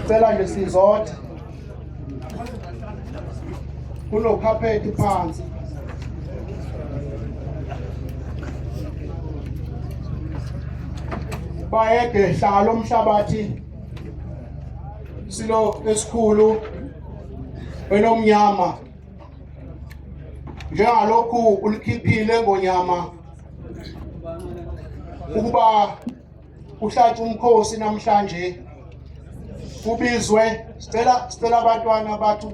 Cela nje sizotha kunokhaphethi phansi bayede hlala umhlabathi silo esikhulu enomnyama njengalokhu ulikhiphile ngonyama ukuba uhlatshwe umkhosi namhlanje kubizwe sicela abantwana bathi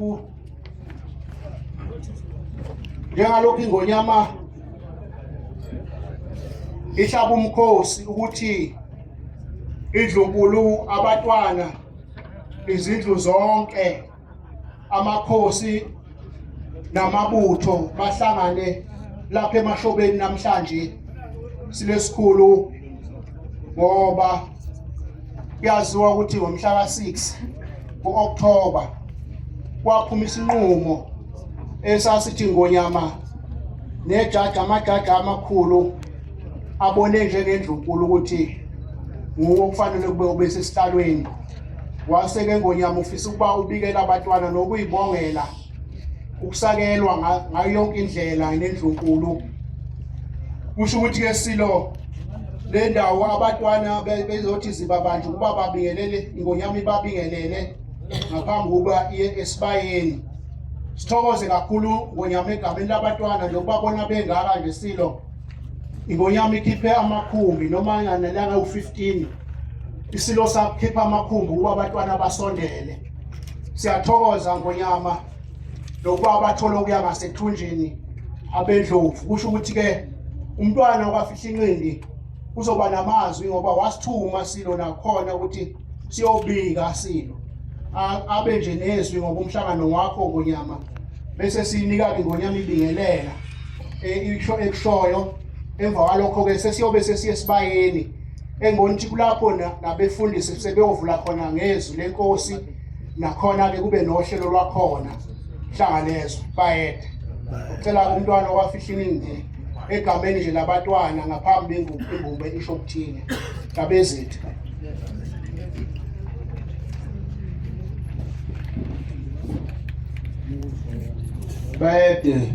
njengalokhu ingonyama ihlaba umkhosi ukuthi idlunkulu abatwana izindlu zonke amakhosi namabutho bahlangane lapha emashobeni namhlanje silesikhulu ngoba kuyaziwa ukuthi ngomhla ka-6 ku-October kwaphuma isinqumo esasithi ngonyama amajaji amakhulu abone njengendlunkulu ukuthi nguwo kufanele kube ubesesihlalweni waseke ngonyama ufisa ukuba ubikela abantwana nokuyibongela ukusakelwa ngayo yonke indlela nendlunkulu. Kusho ukuthi ke silo le ndawo abantwana bezothi zibabanje ukuba babingelele ingonyama ibabingelele ngaphambi kokuba iye esibayeni. Sithokoze kakhulu ngonyama egameni labantwana lokubabona bengaka nje silo ingonyama ikhiphe amakhumbi noma nganelanga u15 isilo sakhipha amakhumbi ukuba abantwana basondele. Siyathokoza ngonyama lokuba bathola okuya ngasethunjini abendlovu. Kusho ukuthi ke umntwana okwafihla inqindi uzoba namazwi ngoba wasithuma silo nakhona ukuthi siyobika silo abe nje nezwi ngoba umhlangano wakho ngonyama bese siyinika ingonyama ibingelela ekushoyo. Emva kwalokho ke sesiyobe sesiye esibayeni engibona ukuthi kulapho nabefundisi sebeyovula khona ngezwi lenkosi nakhona ke kube nohlelo lwakhona hlanganezwe bayede. Ucela umntwana okwafihla inqindi egameni nje labantwana ngaphambi ingubo isho ukuthini ngabezethu. Bayede